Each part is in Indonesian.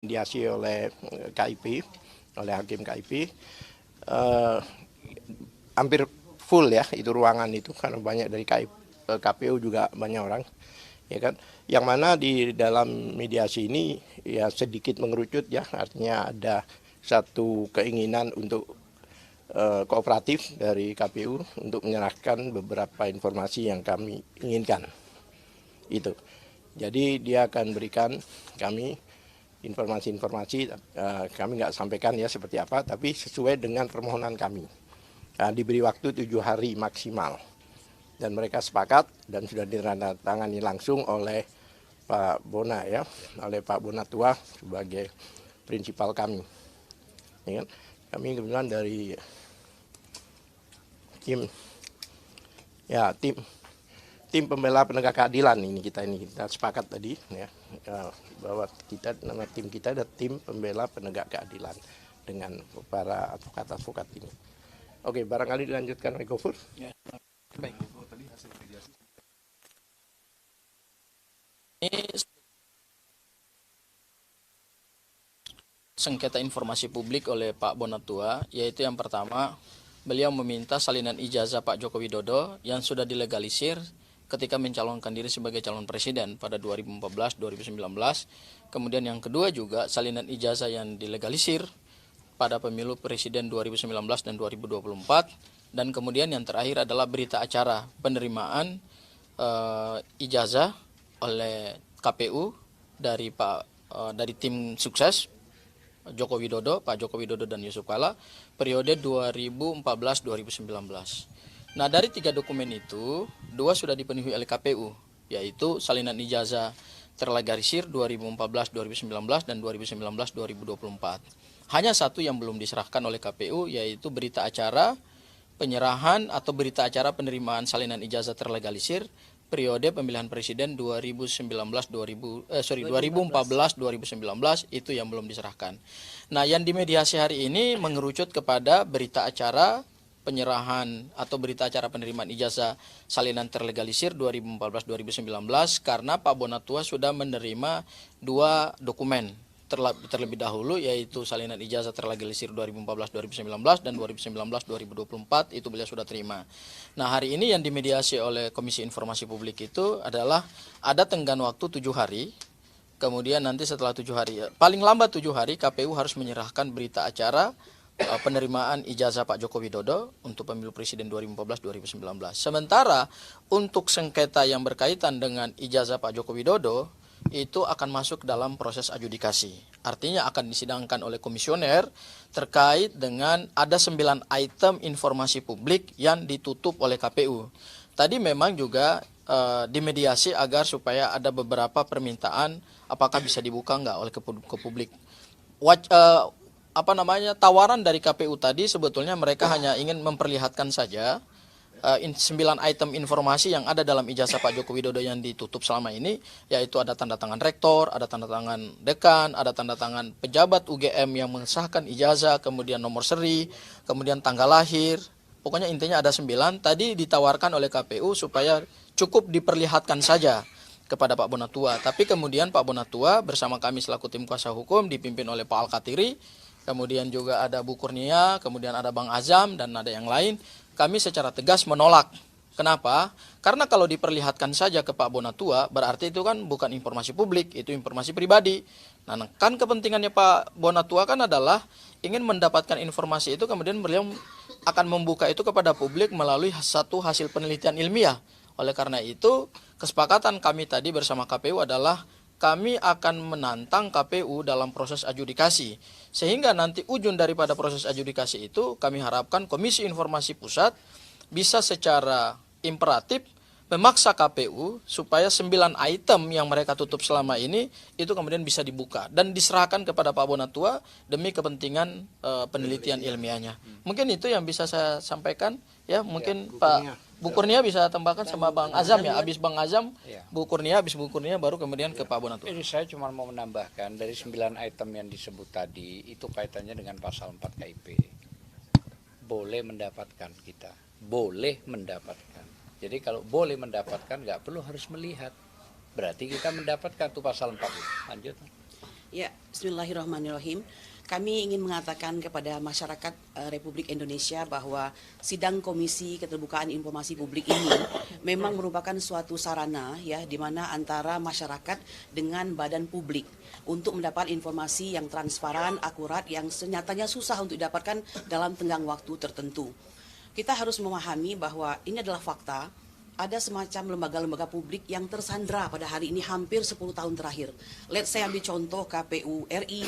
Mediasi oleh KIP, oleh hakim KIP, hampir full ya itu ruangan itu karena banyak dari KPU juga banyak orang, ya kan. Yang mana di dalam mediasi ini ya sedikit mengerucut ya, artinya ada satu keinginan untuk kooperatif dari KPU untuk menyerahkan beberapa informasi yang kami inginkan. Itu. Jadi dia akan berikan kami informasi-informasi, kami nggak sampaikan ya seperti apa, tapi sesuai dengan permohonan kami. Diberi waktu 7 hari maksimal. Dan mereka sepakat dan sudah ditandatangani langsung oleh Pak Bona ya, oleh Pak Bonatua sebagai prinsipal kami. Ya kan? Kami kebetulan dari tim pembela penegak keadilan ini kita sepakat tadi ya, bahwa nama tim kita ada tim pembela penegak keadilan dengan para advokat ini. Oke, barangkali dilanjutkan oleh Gofur. Ya, baik. Ini sengketa informasi publik oleh Pak Bonatua, yaitu yang pertama, beliau meminta salinan ijazah Pak Joko Widodo yang sudah dilegalisir ketika mencalonkan diri sebagai calon presiden pada 2014-2019. Kemudian yang kedua juga salinan ijazah yang dilegalisir pada pemilu presiden 2019 dan 2024. Dan kemudian yang terakhir adalah berita acara penerimaan ijazah oleh KPU dari tim sukses Joko Widodo, Pak Joko Widodo dan Yusuf Kala periode 2014-2019. Nah, dari 3 dokumen itu, 2 sudah dipenuhi oleh KPU, yaitu salinan ijazah terlegalisir 2014-2019 dan 2019-2024. Hanya satu yang belum diserahkan oleh KPU, yaitu berita acara penyerahan atau berita acara penerimaan salinan ijazah terlegalisir periode pemilihan presiden 2014-2019 itu yang belum diserahkan. Nah, yang dimediasi hari ini mengerucut kepada berita acara penyerahan atau berita acara penerimaan ijazah salinan terlegalisir 2014-2019 karena Pak Bonatua sudah menerima 2 dokumen terlebih dahulu, yaitu salinan ijazah terlegalisir 2014-2019 dan 2019-2024 itu beliau sudah terima. Nah, hari ini yang dimediasi oleh Komisi Informasi Publik itu adalah ada tenggang waktu 7 hari. Kemudian nanti setelah 7 hari, paling lambat 7 hari KPU harus menyerahkan berita acara penerimaan ijazah Pak Joko Widodo untuk pemilu presiden 2014-2019. Sementara untuk sengketa yang berkaitan dengan ijazah Pak Joko Widodo itu akan masuk dalam proses adjudikasi. Artinya akan disidangkan oleh komisioner terkait dengan ada 9 item informasi publik yang ditutup oleh KPU. Tadi memang juga dimediasi agar supaya ada beberapa permintaan apakah bisa dibuka enggak oleh ke publik. Tawaran dari KPU tadi sebetulnya mereka hanya ingin memperlihatkan saja 9 item informasi yang ada dalam ijazah Pak Joko Widodo yang ditutup selama ini, yaitu ada tanda tangan rektor, ada tanda tangan dekan, ada tanda tangan pejabat UGM yang mengesahkan ijazah, kemudian nomor seri, kemudian tanggal lahir. Pokoknya intinya ada 9. Tadi ditawarkan oleh KPU supaya cukup diperlihatkan saja kepada Pak Bonatua. Tapi kemudian Pak Bonatua bersama kami selaku tim kuasa hukum dipimpin oleh Pak Al-Katiri, kemudian juga ada Bu Kurnia, kemudian ada Bang Azam, dan ada yang lain. Kami secara tegas menolak. Kenapa? Karena kalau diperlihatkan saja ke Pak Bonatua, berarti itu kan bukan informasi publik, itu informasi pribadi. Nah, kan kepentingannya Pak Bonatua kan adalah ingin mendapatkan informasi itu, kemudian beliau akan membuka itu kepada publik melalui satu hasil penelitian ilmiah. Oleh karena itu, kesepakatan kami tadi bersama KPU adalah kami akan menantang KPU dalam proses adjudikasi. Sehingga nanti ujung daripada proses adjudikasi itu kami harapkan Komisi Informasi Pusat bisa secara imperatif memaksa KPU supaya 9 item yang mereka tutup selama ini itu kemudian bisa dibuka dan diserahkan kepada Pak Bonatua demi kepentingan penelitian ilmiahnya. Mungkin itu yang bisa saya sampaikan ya, mungkin Pak Bu Kurnia bisa tambahkan sama Bang Azam ya. Habis Bang Azam, Bu Kurnia, habis Bu Kurnia baru kemudian ke Pak Bonatua. Ini saya cuma mau menambahkan dari 9 item yang disebut tadi itu kaitannya dengan pasal 4 KIP. Boleh mendapatkan kita, boleh mendapatkan. Jadi kalau boleh mendapatkan nggak perlu harus melihat. Berarti kita mendapatkan tuh pasal 4. Lanjut. Ya, bismillahirrahmanirrahim. Kami ingin mengatakan kepada masyarakat Republik Indonesia bahwa sidang Komisi Keterbukaan Informasi Publik ini memang merupakan suatu sarana ya di mana antara masyarakat dengan badan publik untuk mendapat informasi yang transparan, akurat, yang senyatanya susah untuk didapatkan dalam tenggang waktu tertentu. Kita harus memahami bahwa ini adalah fakta. Ada semacam lembaga-lembaga publik yang tersandra pada hari ini hampir 10 tahun terakhir. Let's say ambil contoh KPU RI,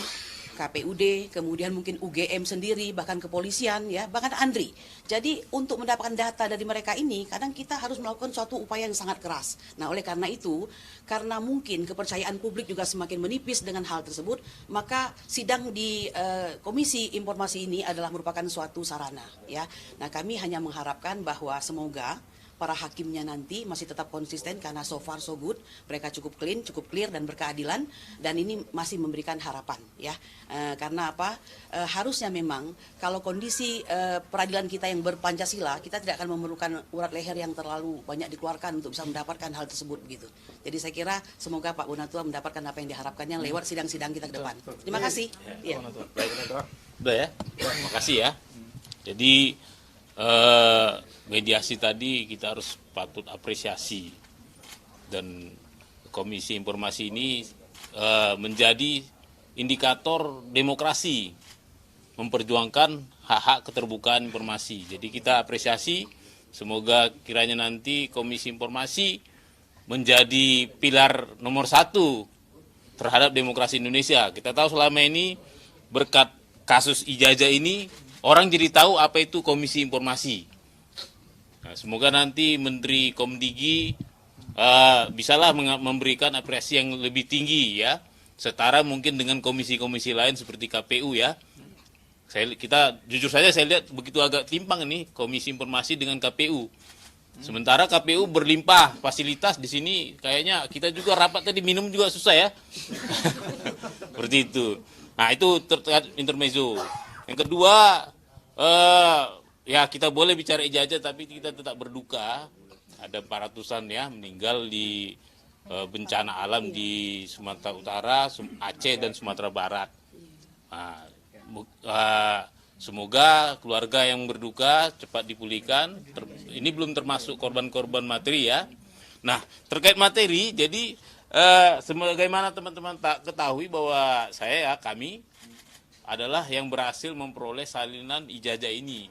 KPUD, kemudian mungkin UGM sendiri, bahkan kepolisian, ya, bahkan ANDRI. Jadi untuk mendapatkan data dari mereka ini, kadang kita harus melakukan suatu upaya yang sangat keras. Nah, oleh karena itu, karena mungkin kepercayaan publik juga semakin menipis dengan hal tersebut, maka sidang di Komisi Informasi ini adalah merupakan suatu sarana, ya. Nah, kami hanya mengharapkan bahwa semoga para hakimnya nanti masih tetap konsisten karena so far so good, mereka cukup clean, cukup clear dan berkeadilan, dan ini masih memberikan harapan ya. Karena apa? Harusnya memang kalau kondisi peradilan kita yang berpancasila, kita tidak akan memerlukan urat leher yang terlalu banyak dikeluarkan untuk bisa mendapatkan hal tersebut begitu. Jadi saya kira semoga Pak Bonatua mendapatkan apa yang diharapkannya lewat sidang-sidang kita ke depan. Terima kasih. Ya. Udah ya, terima kasih ya. Jadi mediasi tadi kita harus patut apresiasi, dan Komisi Informasi ini menjadi indikator demokrasi, memperjuangkan hak-hak keterbukaan informasi. Jadi kita apresiasi, semoga kiranya nanti Komisi Informasi menjadi pilar nomor 1 terhadap demokrasi Indonesia. Kita tahu selama ini berkat kasus Ijazah ini orang jadi tahu apa itu Komisi Informasi. Nah, semoga nanti Menteri Komdigi bisalah memberikan apresiasi yang lebih tinggi ya, setara mungkin dengan komisi-komisi lain seperti KPU ya. Kita jujur saja saya lihat begitu agak timpang ini Komisi Informasi dengan KPU. Sementara KPU berlimpah fasilitas, di sini kayaknya kita juga rapat tadi minum juga susah ya. Seperti itu. Nah, itu terkait intermezzo. Yang kedua, ya kita boleh bicara Ijazah tapi kita tetap berduka. Ada 400-an ya meninggal di bencana alam di Sumatera Utara, Aceh dan Sumatera Barat. Nah, semoga keluarga yang berduka cepat dipulihkan. Ini belum termasuk korban-korban materi ya. Nah, terkait materi, jadi sebagaimana teman-teman tak ketahui bahwa kami adalah yang berhasil memperoleh salinan Ijazah ini.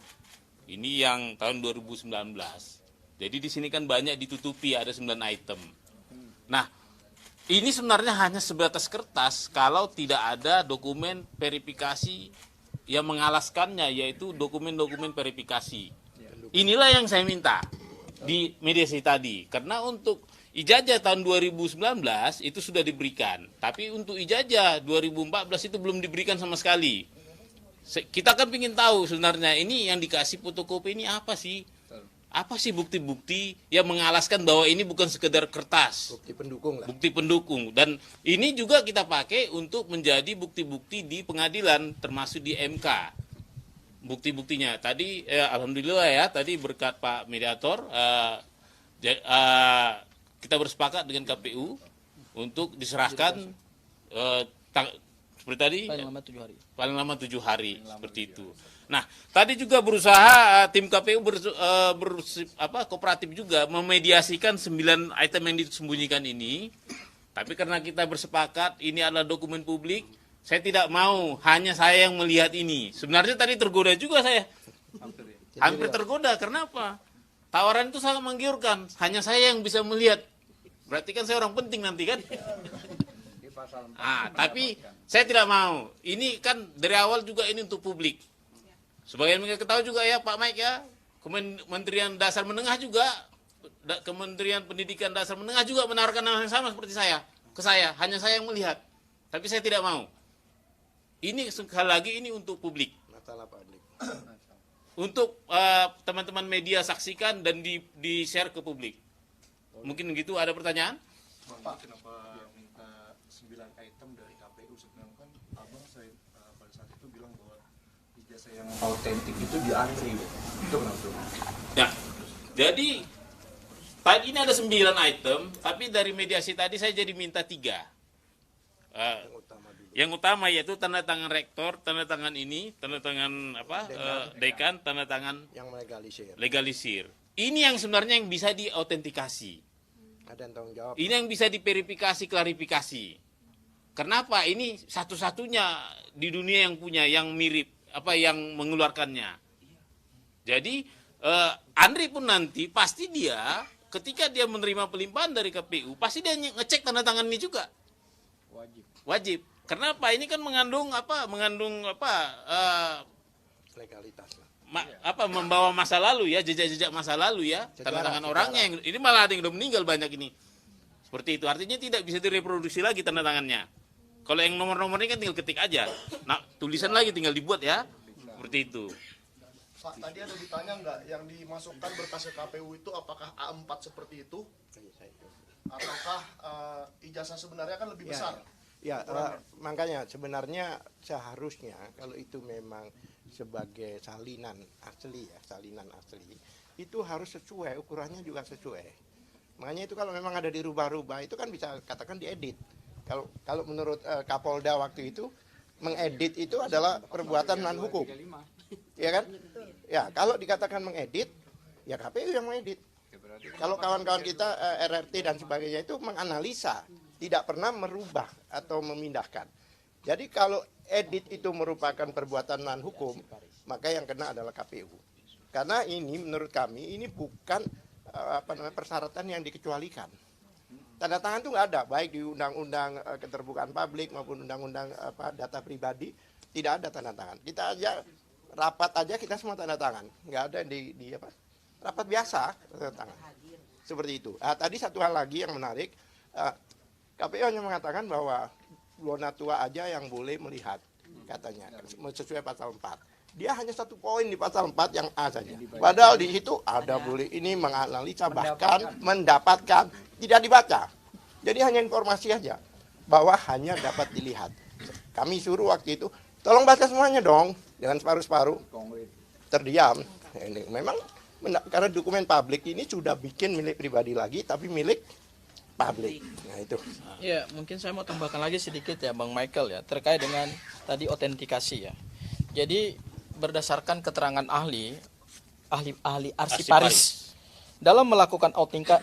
Ini yang tahun 2019. Jadi di sini kan banyak ditutupi, ada 9 item. Nah, ini sebenarnya hanya sebatas kertas kalau tidak ada dokumen verifikasi yang mengalaskannya, yaitu dokumen-dokumen verifikasi. Inilah yang saya minta di mediasi tadi. Karena untuk Ijazah tahun 2019 itu sudah diberikan. Tapi untuk Ijazah 2014 itu belum diberikan sama sekali. Kita kan ingin tahu sebenarnya ini yang dikasih fotokopi ini apa sih? Apa sih bukti-bukti yang mengalaskan bahwa ini bukan sekedar kertas? Bukti pendukung lah. Bukti pendukung. Dan ini juga kita pakai untuk menjadi bukti-bukti di pengadilan, termasuk di MK. Bukti-buktinya. Tadi, alhamdulillah ya, tadi berkat Pak Mediator, kita bersepakat dengan KPU untuk diserahkan seperti tadi Paling lama 7 hari. Paling lama 7 hari seperti itu. Nah, tadi juga berusaha tim KPU kooperatif juga memediasikan 9 item yang disembunyikan ini. Tapi karena kita bersepakat ini adalah dokumen publik, saya tidak mau hanya saya yang melihat ini. Sebenarnya tadi tergoda juga saya. Hampir tergoda. Kenapa? Tawaran itu sangat menggiurkan. Hanya saya yang bisa melihat. Berarti kan saya orang penting nanti kan? Tapi saya tidak mau. Ini kan dari awal juga ini untuk publik. Sebagian mereka ketahui juga ya Pak Mike ya, Kementerian Dasar Menengah juga, Kementerian Pendidikan Dasar Menengah juga menawarkan hal yang sama seperti saya. Ke saya, hanya saya yang melihat. Tapi saya tidak mau. Ini sekali lagi ini untuk publik. Untuk teman-teman media saksikan dan di-share ke publik. Mungkin gitu, ada pertanyaan? Pak, kenapa minta 9 item dari KPU? Sebenarnya kan abang saya pada saat itu bilang bahwa ijazah yang autentik itu di antri. Itu kenapa? Ya, jadi tadi ini ada 9 item, tapi dari mediasi tadi saya jadi minta 3. Yang utama yaitu tanda tangan rektor, tanda tangan ini, tanda tangan dekan, tanda tangan yang legalisir. legalisir. Ini yang sebenarnya yang bisa diautentikasi. Ada yang tanggung jawab. Ini yang bisa diverifikasi, klarifikasi. Kenapa? Ini satu-satunya di dunia yang punya, yang mirip, yang mengeluarkannya. Jadi Andri pun nanti pasti dia ketika dia menerima pelimpahan dari KPU pasti dia ngecek tanda tangan ini juga. Wajib. Kenapa? Ini kan mengandung Legalitas lah. membawa masa lalu ya, jejak-jejak masa lalu ya, tanda tangan orangnya yang ini malah ada yang udah meninggal banyak ini. Seperti itu. Artinya tidak bisa direproduksi lagi tanda tangannya. Kalau yang nomor-nomornya kan tinggal ketik aja. Nah, tulisan lagi tinggal dibuat ya. Seperti itu. Pak, tadi ada ditanya nggak yang dimasukkan berkas ke KPU itu apakah A4 seperti itu? Ataukah ijazah sebenarnya kan lebih besar? Ya, makanya sebenarnya seharusnya kalau itu memang sebagai salinan asli, itu harus sesuai, ukurannya juga sesuai. Makanya itu kalau memang ada dirubah-rubah, itu kan bisa katakan diedit. Kalau menurut Kapolda waktu itu, mengedit itu adalah perbuatan melawan hukum. Ya kan? Ya, kalau dikatakan mengedit, ya KPU yang mengedit. Kalau kawan-kawan kita RRT dan sebagainya itu menganalisa, tidak pernah merubah atau memindahkan. Jadi kalau edit itu merupakan perbuatan melawan hukum, maka yang kena adalah KPU. Karena ini menurut kami ini bukan persyaratan yang dikecualikan. Tanda tangan itu nggak ada, baik di Undang-Undang Keterbukaan Publik maupun Undang-Undang Data Pribadi, tidak ada tanda tangan. Kita aja rapat aja kita semua tanda tangan, nggak ada di rapat biasa tanda tangan. Seperti itu. Tadi satu hal lagi yang menarik, KPU hanya mengatakan bahwa Lonatua aja yang boleh melihat, katanya, sesuai pasal 4. Dia hanya satu poin di pasal 4 yang A saja. Padahal di situ ada boleh ini menganalisa, bahkan mendapatkan, tidak dibaca. Jadi hanya informasi aja, bahwa hanya dapat dilihat. Kami suruh waktu itu, tolong baca semuanya dong, jangan separuh-separuh. Terdiam. Ini memang karena dokumen publik ini sudah bikin milik pribadi lagi, tapi milik publik. Nah itu. Ya, mungkin saya mau tambahkan lagi sedikit ya Bang Michael ya, terkait dengan tadi autentikasi ya. Jadi berdasarkan keterangan ahli arsiparis dalam melakukan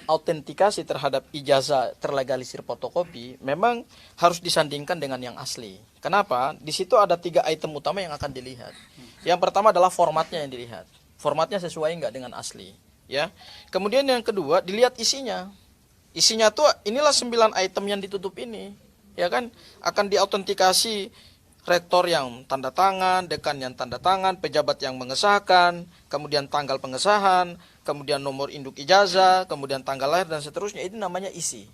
autentikasi terhadap ijazah terlegalisir fotokopi memang harus disandingkan dengan yang asli. Kenapa? Di situ ada 3 item utama yang akan dilihat. Yang pertama adalah formatnya yang dilihat. Formatnya sesuai nggak dengan asli, ya. Kemudian yang kedua dilihat isinya. Isinya tuh inilah 9 item yang ditutup ini, ya kan, akan diautentikasi rektor yang tanda tangan, dekan yang tanda tangan, pejabat yang mengesahkan, kemudian tanggal pengesahan, kemudian nomor induk ijazah, kemudian tanggal lahir dan seterusnya. Ini namanya isi.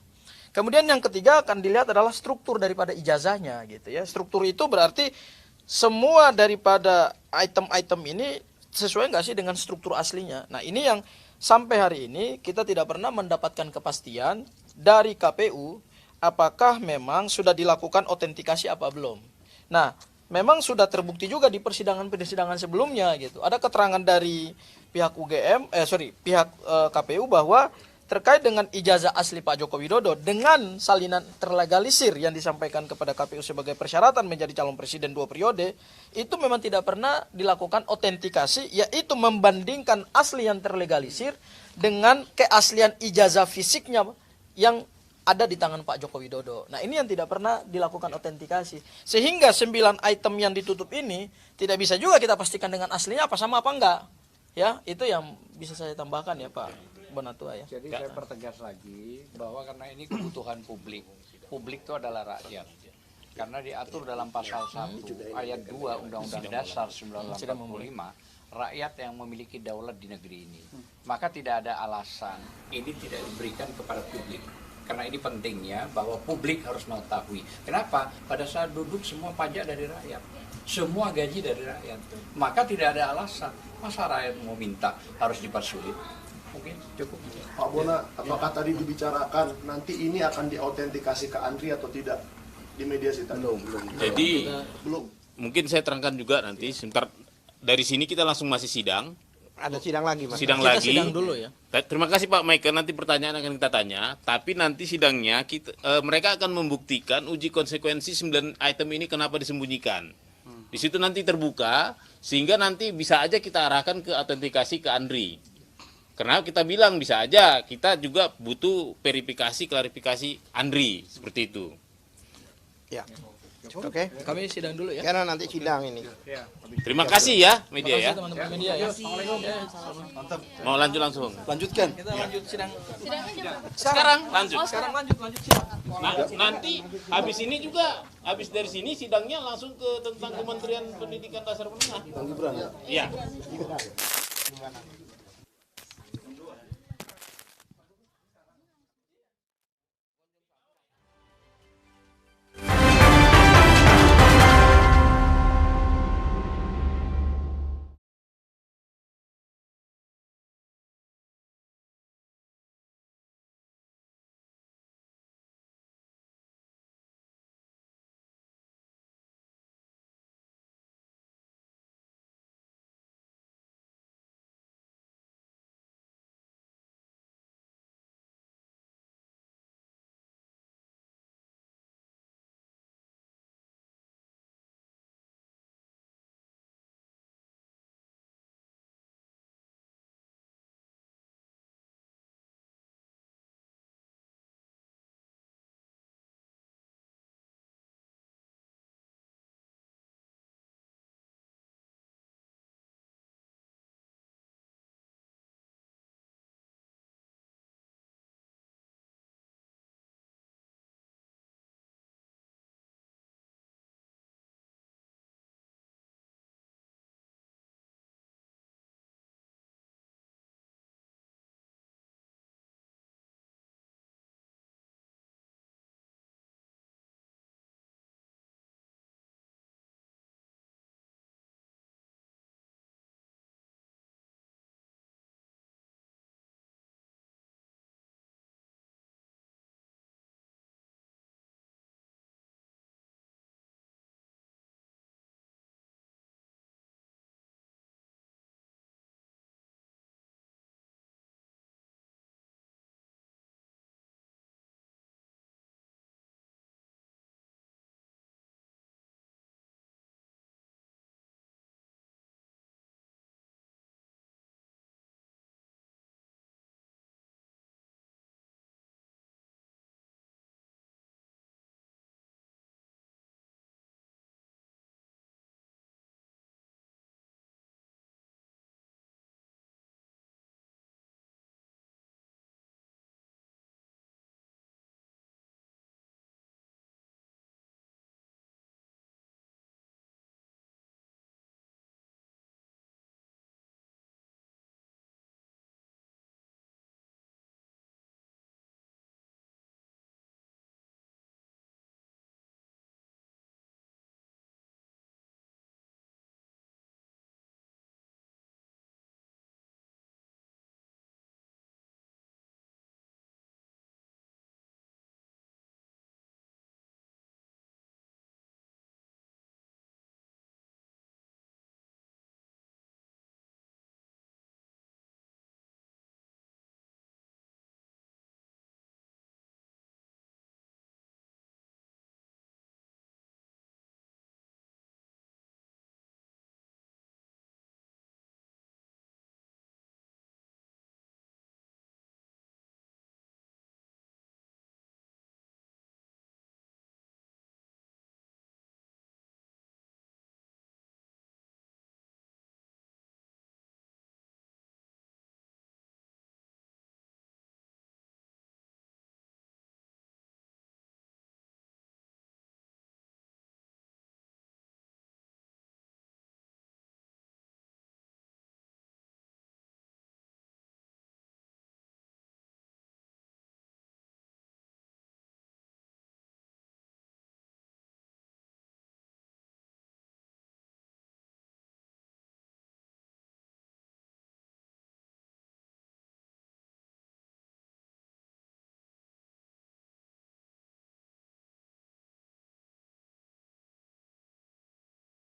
Kemudian yang ketiga akan dilihat adalah struktur daripada ijazahnya, gitu ya. Struktur itu berarti semua daripada item-item ini sesuai nggak sih dengan struktur aslinya. Nah ini yang sampai hari ini kita tidak pernah mendapatkan kepastian dari KPU apakah memang sudah dilakukan autentikasi apa belum. Nah memang sudah terbukti juga di persidangan sebelumnya gitu. Ada keterangan dari pihak pihak KPU bahwa terkait dengan ijazah asli Pak Joko Widodo dengan salinan terlegalisir yang disampaikan kepada KPU sebagai persyaratan menjadi calon presiden 2 periode, itu memang tidak pernah dilakukan autentikasi, yaitu membandingkan asli yang terlegalisir dengan keaslian ijazah fisiknya yang ada di tangan Pak Joko Widodo. Nah ini yang tidak pernah dilakukan autentikasi. Sehingga 9 item yang ditutup ini tidak bisa juga kita pastikan dengan aslinya apa sama apa enggak. Ya, itu yang bisa saya tambahkan ya Pak Bonatua ya. Jadi saya pertegas lagi bahwa karena ini kebutuhan publik. Publik itu adalah rakyat. Karena diatur dalam pasal 1 ayat 2 Undang-Undang Dasar 1945, rakyat yang memiliki daulat di negeri ini. Maka tidak ada alasan ini tidak diberikan kepada publik. Karena ini pentingnya bahwa publik harus mengetahui. Kenapa? Pada saat duduk semua pajak dari rakyat. Semua gaji dari rakyat. Maka tidak ada alasan. Masa rakyat mau minta harus dipersulit? Mungkin cukup. Pak Bona, apakah tadi dibicarakan nanti ini akan diautentikasi ke Andri atau tidak di mediasi tadi? belum. Jadi Belum. mungkin saya terangkan juga nanti sebentar, dari sini kita langsung masih sidang Ada sidang lagi, Mas. sidang Kita lagi. sidang dulu ya. Terima kasih Pak Michael, nanti pertanyaan akan kita tanya. Tapi nanti sidangnya mereka akan membuktikan uji konsekuensi 9 item ini kenapa disembunyikan. Di situ nanti terbuka, sehingga nanti bisa aja kita arahkan ke autentikasi ke Andri. Karena kita bilang bisa aja, kita juga butuh verifikasi, klarifikasi Andri, seperti itu. Ya. Oke. Kami sidang dulu ya. Karena nanti sidang ini. Terima kasih ya media ya. Teman-teman media ya. Mau lanjut langsung. Lanjutkan. Kita lanjut sidang. Sekarang lanjut. Sekarang lanjut sidang. Nanti habis ini juga, habis dari sini sidangnya langsung ke tentang Kementerian Pendidikan Dasar Menengah. Iya.